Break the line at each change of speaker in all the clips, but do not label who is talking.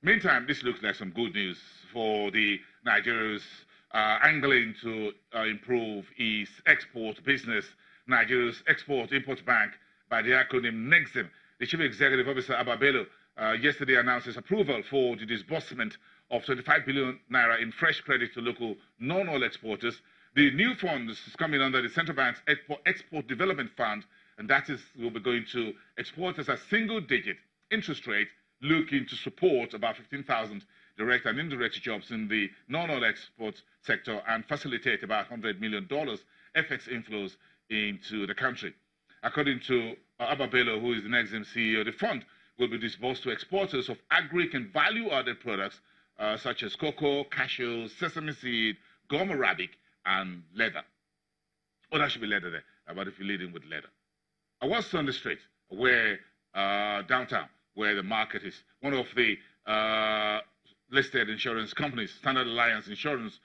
Meantime, this looks like some good news for the Nigeria's angling to improve its export business. Nigeria's Export-Import Bank, by the acronym NEXIM, the Chief Executive Officer Abba Bello yesterday announced his approval for the disbursement of 25 billion naira in fresh credit to local non-oil exporters. The new funds is coming under the Central Bank's Export Development Fund, and that will be going to exporters at single-digit interest rate, looking to support about 15,000 direct and indirect jobs in the non-oil export sector and facilitate about $100 million FX inflows into the country. According to Abba Bello, who is the NEXIM CEO, the fund will be disbursed to exporters of agri and value-added products such as cocoa, cashew, sesame seed, gum arabic, and leather. Oh, that should be leather there, but if you're leading with leather. I was on the street where downtown, where the market is. One of the listed insurance companies, Standard Alliance Insurance,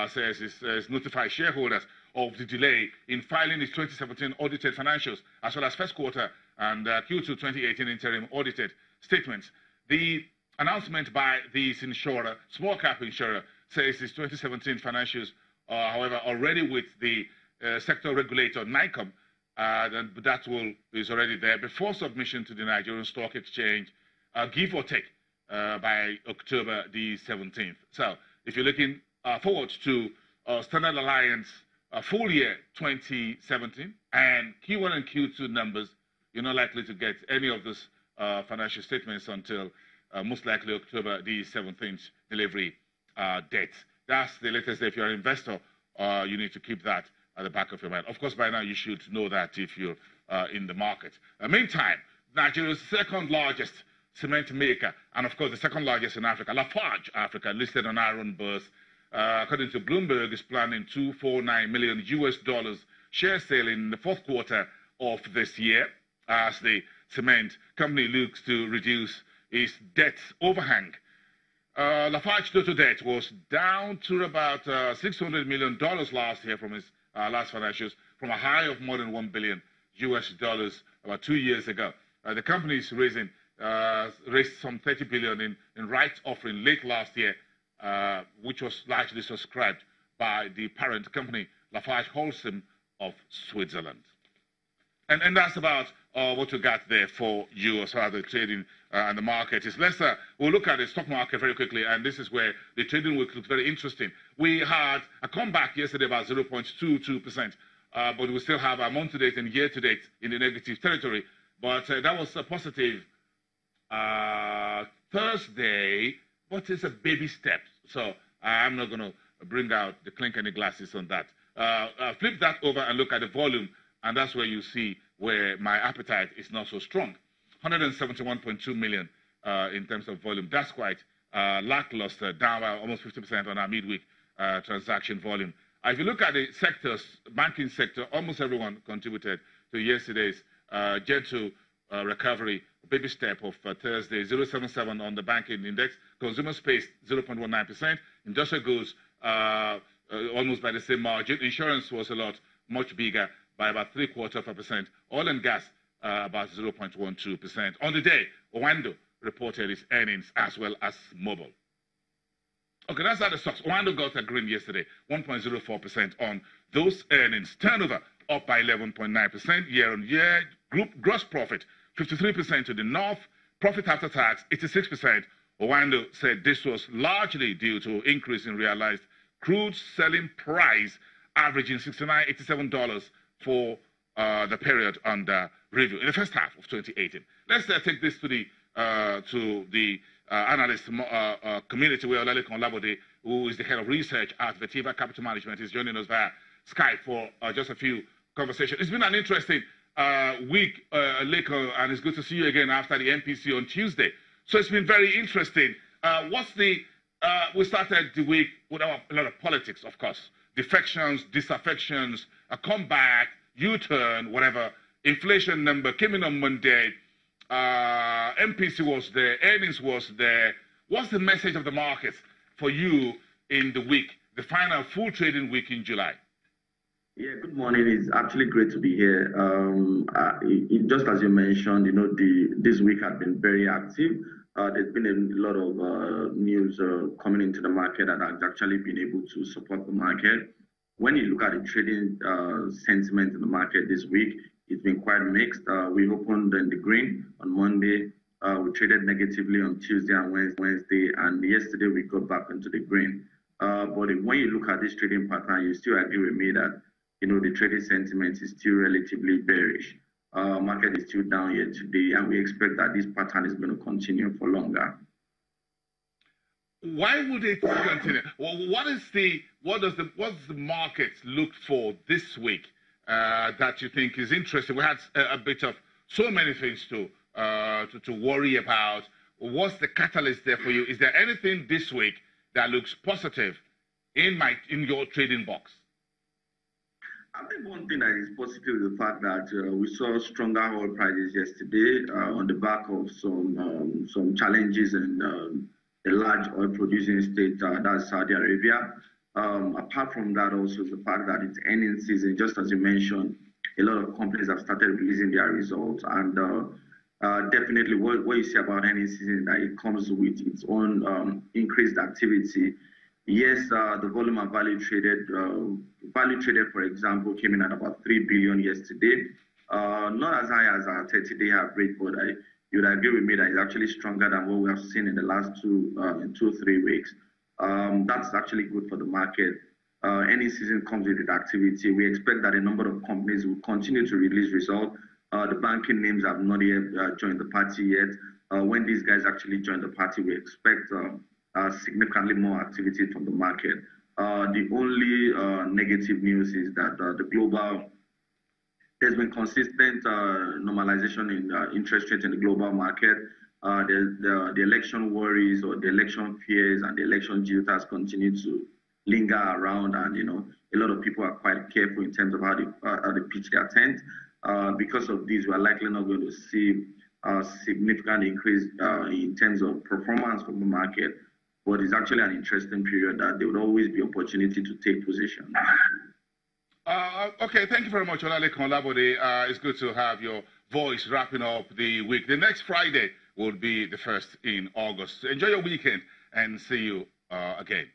says it's notified shareholders of the delay in filing its 2017 audited financials, as well as first quarter and Q2 2018 interim audited statements. The announcement by this insurer, small cap insurer, says its 2017 financials, however, already with the sector regulator, NICOM, that is already there before submission to the Nigerian Stock Exchange, give or take, by October the 17th. So if you're looking forward to Standard Alliance full year 2017 and Q1 and Q2 numbers, you're not likely to get any of those financial statements until most likely October the 17th delivery date. That's the latest. If you're an investor, you need to keep that at the back of your mind. Of course, by now you should know that if you're in the market. Meantime, Nigeria's second largest cement maker, and of course the second largest in Africa, Lafarge Africa, listed on our own bourse, according to Bloomberg, is planning $249 million share sale in the fourth quarter of this year, as the cement company looks to reduce its debt overhang. Lafarge total debt was down to about $600 million last year from its last financials, from a high of more than $1 billion about 2 years ago. The company is raised some $30 billion in rights offering late last year, which was largely subscribed by the parent company, Lafarge Holcim of Switzerland. And that's about what we got there for you as far as the trading and the market is. We'll look at the stock market very quickly, and this is where the trading week looks very interesting. We had a comeback yesterday about 0.22%, but we still have a month-to-date and year-to-date in the negative territory. But that was a positive Thursday, but it's a baby step. So I'm not going to bring out the clinker glasses on that. Flip that over and look at the volume, and that's where you see where my appetite is not so strong. 171.2 million in terms of volume. That's quite lackluster, down by almost 50% on our midweek transaction volume. If you look at the sectors, banking sector, almost everyone contributed to yesterday's gentle recovery. Baby step of Thursday, 0.77 on the banking index. Consumer space, 0.19%. Industrial goods, almost by the same margin. Insurance was much bigger, by about 0.75%. Oil and gas, about 0.12%. On the day, Owando reported its earnings as well as Mobile. Okay, that's how the stocks. Owando got a green yesterday, 1.04% on those earnings. Turnover up by 11.9% year on year. Group gross profit, 53% to the north. Profit after tax, 86%. Owando said this was largely due to increase in realized crude selling price, averaging $69.87 for the period under review in the first half of 2018. Let's take this to the analyst community, where Olalekan Labode, who is the head of research at Vetiva Capital Management, is joining us via Skype for just a few conversations. It's been an interesting week, Leko, and it's good to see you again after the MPC on Tuesday. So it's been very interesting. We started the week with a lot of politics, of course. Defections, disaffections, a comeback, U-turn, whatever. Inflation number came in on Monday. MPC was there, earnings was there. What's the message of the markets for you in the week, the final full trading week in July?
Yeah, good morning. It's actually great to be here. Just as you mentioned, this week had been very active. there's been a lot of news coming into the market that has actually been able to support the market. When you look at the trading sentiment in the market this week, it's been quite mixed. We opened in the green on Monday. We traded negatively on Tuesday and Wednesday, and yesterday we got back into the green. But when you look at this trading pattern, you still agree with me that the trading sentiment is still relatively bearish. Market is still down here today, and we expect that this pattern is going to continue for longer.
Why would it continue? Well, what's the market look for this week that you think is interesting? We had a bit of so many things to worry about. What's the catalyst there for you? Is there anything this week that looks positive in your trading box?
I think one thing that is positive is the fact that we saw stronger oil prices yesterday on the back of some challenges in the large oil producing state, that's Saudi Arabia. Apart from that, also the fact that it's earnings season, just as you mentioned, a lot of companies have started releasing their results, and definitely what you see about earnings season, that it comes with its own increased activity. Yes, the volume of value traded, for example, came in at about 3 billion yesterday. Not as high as our 30-day average, but you'd agree with me that it's actually stronger than what we have seen in the last 2-3 weeks. That's actually good for the market. Any season comes with activity. We expect that a number of companies will continue to release results. The banking names have not yet joined the party yet. When these guys actually join the party, we expect significantly more activity from the market. The only negative news is that there's been consistent normalization in interest rates in the global market. The election worries or the election fears and the election jitters continue to linger around, and a lot of people are quite careful in terms of how they pitch their tent. Because of this, we are likely not going to see a significant increase in terms of performance from the market. But it's actually an interesting period that there would always be opportunity to take position.
Okay, thank you very much, Olalekan Olabode. It's good to have your voice wrapping up the week. The next Friday will be the 1st in August. Enjoy your weekend and see you again.